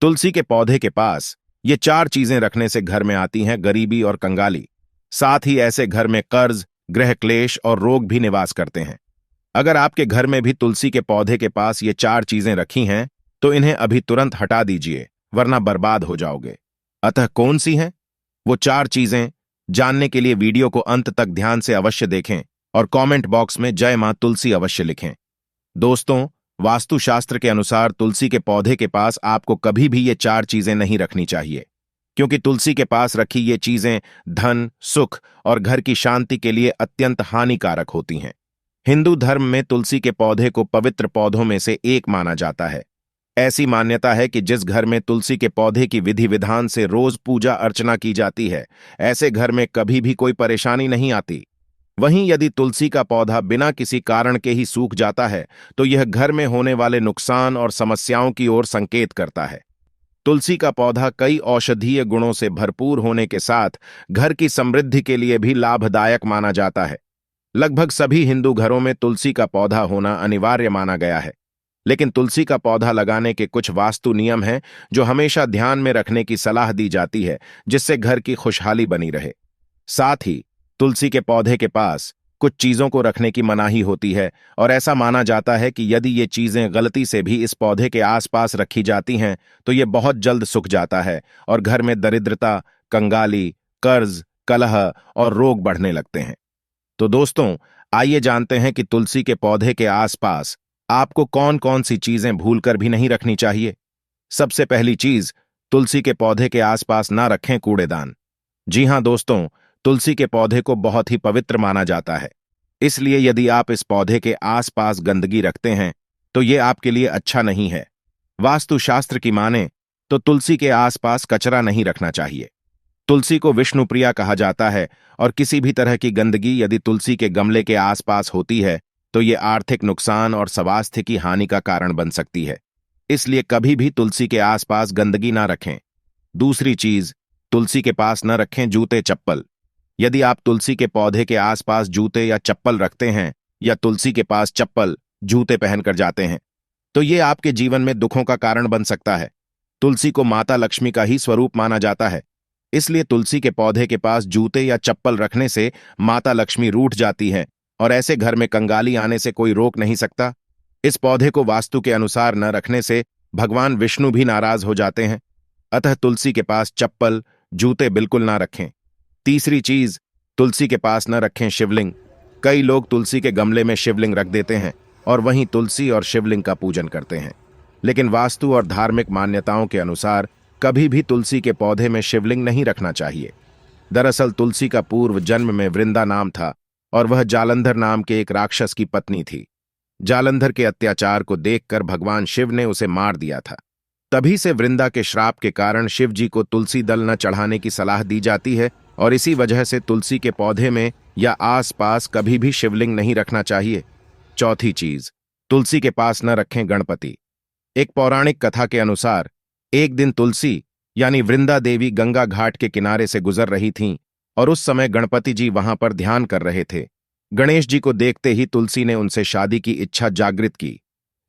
तुलसी के पौधे के पास ये चार चीजें रखने से घर में आती हैं गरीबी और कंगाली। साथ ही ऐसे घर में कर्ज, गृह क्लेश और रोग भी निवास करते हैं। अगर आपके घर में भी तुलसी के पौधे के पास ये चार चीजें रखी हैं तो इन्हें अभी तुरंत हटा दीजिए, वरना बर्बाद हो जाओगे। अतः कौन सी हैं वो चार चीजें? जानने के लिए वीडियो को अंत तक ध्यान से अवश्य देखें और कमेंट बॉक्स में जय मां तुलसी अवश्य लिखें। दोस्तों, वास्तुशास्त्र के अनुसार तुलसी के पौधे के पास आपको कभी भी ये चार चीजें नहीं रखनी चाहिए, क्योंकि तुलसी के पास रखी ये चीजें धन, सुख और घर की शांति के लिए अत्यंत हानिकारक होती हैं। हिंदू धर्म में तुलसी के पौधे को पवित्र पौधों में से एक माना जाता है। ऐसी मान्यता है कि जिस घर में तुलसी के पौधे की विधि विधान से रोज पूजा अर्चना की जाती है, ऐसे घर में कभी भी कोई परेशानी नहीं आती। वहीं यदि तुलसी का पौधा बिना किसी कारण के ही सूख जाता है तो यह घर में होने वाले नुकसान और समस्याओं की ओर संकेत करता है। तुलसी का पौधा कई औषधीय गुणों से भरपूर होने के साथ घर की समृद्धि के लिए भी लाभदायक माना जाता है। लगभग सभी हिंदू घरों में तुलसी का पौधा होना अनिवार्य माना गया है। लेकिन तुलसी का पौधा लगाने के कुछ वास्तु नियम हैं जो हमेशा ध्यान में रखने की सलाह दी जाती है, जिससे घर की खुशहाली बनी रहे। साथ ही तुलसी के पौधे के पास कुछ चीजों को रखने की मनाही होती है और ऐसा माना जाता है कि यदि ये चीजें गलती से भी इस पौधे के आसपास रखी जाती हैं तो ये बहुत जल्द सूख जाता है और घर में दरिद्रता, कंगाली, कर्ज, कलह और रोग बढ़ने लगते हैं। तो दोस्तों, आइए जानते हैं कि तुलसी के पौधे के आसपास आपको कौन कौन सी चीजें भूलकर भी नहीं रखनी चाहिए। सबसे पहली चीज, तुलसी के पौधे के आसपास ना रखें कूड़ेदान। जी हां दोस्तों, तुलसी के पौधे को बहुत ही पवित्र माना जाता है, इसलिए यदि आप इस पौधे के आसपास गंदगी रखते हैं तो ये आपके लिए अच्छा नहीं है। वास्तुशास्त्र की माने तो तुलसी के आसपास कचरा नहीं रखना चाहिए। तुलसी को विष्णुप्रिया कहा जाता है और किसी भी तरह की गंदगी यदि तुलसी के गमले के आसपास होती है तो ये आर्थिक नुकसान और स्वास्थ्य की हानि का कारण बन सकती है। इसलिए कभी भी तुलसी के आसपास गंदगी ना रखें। दूसरी चीज, तुलसी के पास न रखें जूते चप्पल। यदि आप तुलसी के पौधे के आसपास जूते या चप्पल रखते हैं या तुलसी के पास चप्पल, जूते पहनकर जाते हैं तो ये आपके जीवन में दुखों का कारण बन सकता है। तुलसी को माता लक्ष्मी का ही स्वरूप माना जाता है, इसलिए तुलसी के पौधे के पास जूते या चप्पल रखने से माता लक्ष्मी रूठ जाती हैं और ऐसे घर में कंगाली आने से कोई रोक नहीं सकता। इस पौधे को वास्तु के अनुसार न रखने से भगवान विष्णु भी नाराज हो जाते हैं। अतः तुलसी के पास चप्पल, जूते बिल्कुल ना रखें। तीसरी चीज, तुलसी के पास न रखें शिवलिंग। कई लोग तुलसी के गमले में शिवलिंग रख देते हैं और वहीं तुलसी और शिवलिंग का पूजन करते हैं, लेकिन वास्तु और धार्मिक मान्यताओं के अनुसार कभी भी तुलसी के पौधे में शिवलिंग नहीं रखना चाहिए। दरअसल तुलसी का पूर्व जन्म में वृंदा नाम था और वह जालंधर नाम के एक राक्षस की पत्नी थी। जालंधर के अत्याचार को देखकर भगवान शिव ने उसे मार दिया था। तभी से वृंदा के श्राप के कारण शिव जी को तुलसी दल न चढ़ाने की सलाह दी जाती है और इसी वजह से तुलसी के पौधे में या आसपास कभी भी शिवलिंग नहीं रखना चाहिए। चौथी चीज, तुलसी के पास न रखें गणपति। एक पौराणिक कथा के अनुसार एक दिन तुलसी यानी वृंदा देवी गंगा घाट के किनारे से गुजर रही थीं और उस समय गणपति जी वहां पर ध्यान कर रहे थे। गणेश जी को देखते ही तुलसी ने उनसे शादी की इच्छा जागृत की,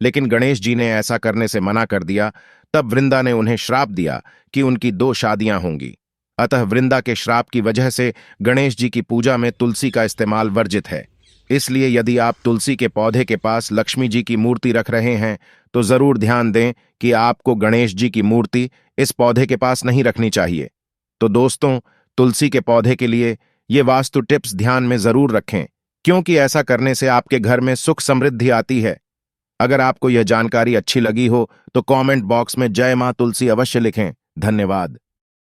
लेकिन गणेश जी ने ऐसा करने से मना कर दिया। तब वृंदा ने उन्हें श्राप दिया कि उनकी 2 शादियां होंगी। अतः वृंदा के श्राप की वजह से गणेश जी की पूजा में तुलसी का इस्तेमाल वर्जित है। इसलिए यदि आप तुलसी के पौधे के पास लक्ष्मी जी की मूर्ति रख रहे हैं तो जरूर ध्यान दें कि आपको गणेश जी की मूर्ति इस पौधे के पास नहीं रखनी चाहिए। तो दोस्तों, तुलसी के पौधे के लिए ये वास्तु टिप्स ध्यान में जरूर रखें, क्योंकि ऐसा करने से आपके घर में सुख समृद्धि आती है। अगर आपको यह जानकारी अच्छी लगी हो तो कमेंट बॉक्स में जय मां तुलसी अवश्य लिखें। धन्यवाद।